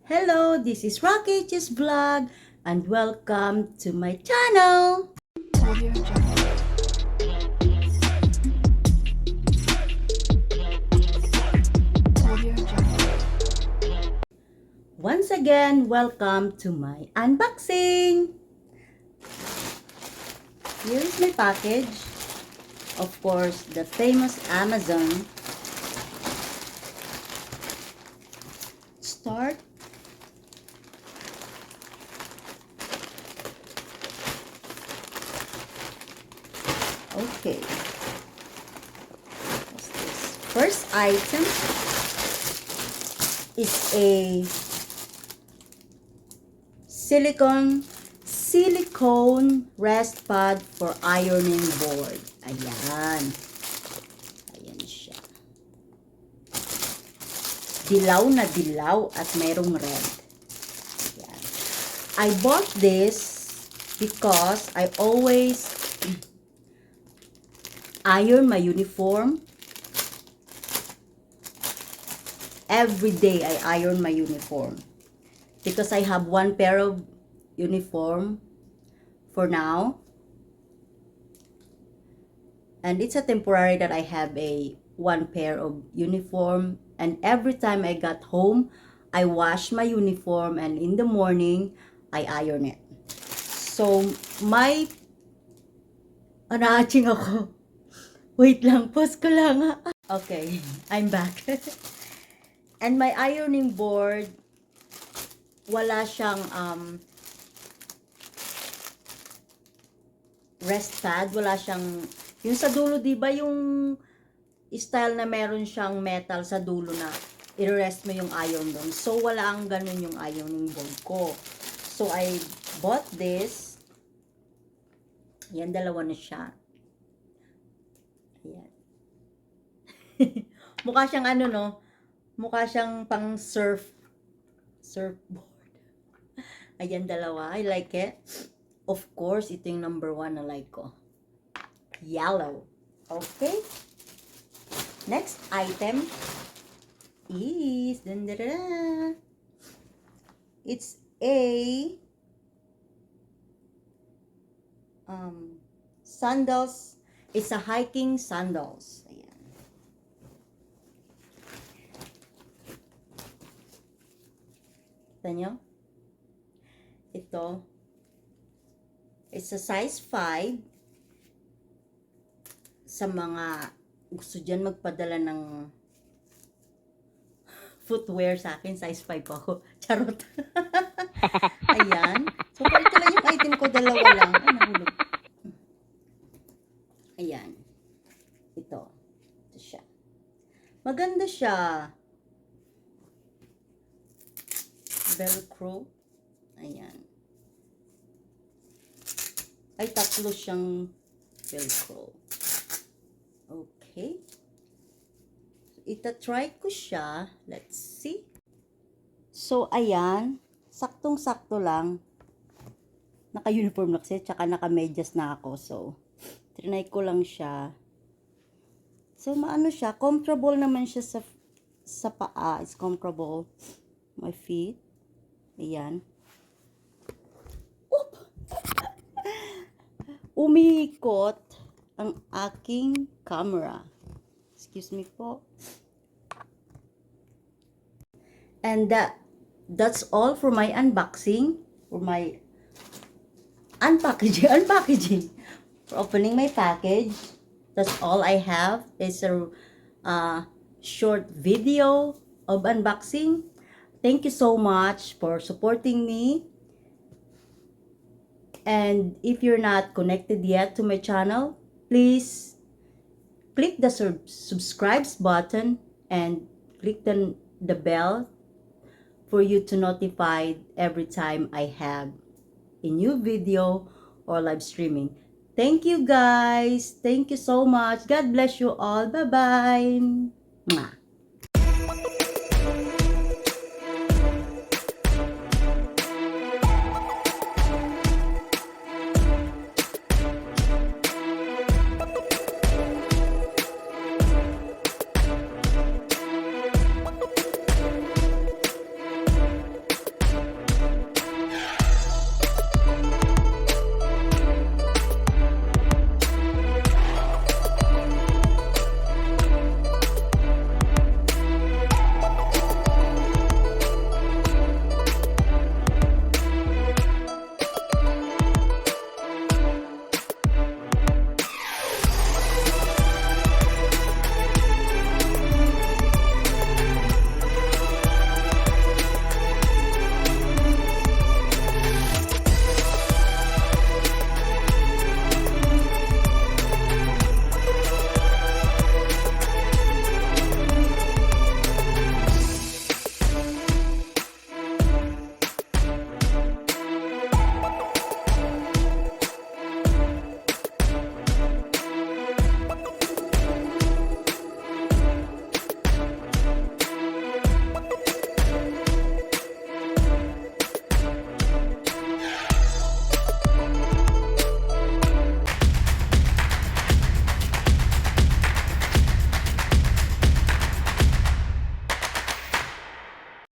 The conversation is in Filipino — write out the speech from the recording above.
Hello, this is Rocky's Vlog and welcome to my channel. Once again, welcome to my unboxing. Here is my package. Of course, the famous Amazon. Start. Okay. What's this? First item is a silicone rest pad for ironing board. Ayan. Ayan siya. Dilaw na dilaw at merong red. Ayan. I bought this because I always iron my uniform. Every day I iron my uniform. Because I have one pair of uniform for now. And it's a temporary that I have a one pair of uniform. And every time I got home, I wash my uniform and in the morning, I iron it. So, anaaching ako. Wait lang, pause ko lang. Okay, I'm back. And my ironing board, wala siyang rest pad, wala siyang yung sa dulo, di ba yung style na meron siyang metal sa dulo na i-rest mo yung iron doon. So wala ang ganun yung ironing board ko. So I bought this. Yan, dalawa na siya. Ayan. Mukha siyang ano, no? Mukha siyang pang surfboard. Ayan, dalawa. I like it. Of course, ito yung number 1 na like ko. Yellow. Okay. Next item is it's a sandals. It's a hiking sandals. Ayan. Kita nyo? Ito. It's a size 5. Sa mga gusto dyan magpadala ng footwear sa akin, size 5 ako. Charot. Ayan. So, ito lang yung item ko, dalawa lang. Ay, nahulog. Ayan. Ito. Ito siya. Maganda siya. Velcro. Ayan. Ay, tatlo siyang Velcro. Okay. So, ita-try ko siya. Let's see. So, ayan. Saktong-sakto lang. Naka-uniform na kasi, tsaka naka-medyas na ako. So, trinay ko lang siya. So, maano siya. Comfortable naman siya sa paa. It's comfortable. My feet. Ayan. Oop! Umiikot ang aking camera. Excuse me po. And that's all for my unboxing, for my unpackaging, for opening my package. That's all I have. It's a short video of unboxing. Thank you so much for supporting me. And if you're not connected yet to my channel, please click the subscribe button and click the bell for you to notify every time I have a new video or live streaming. Thank you guys. Thank you so much. God bless you all. Bye-bye.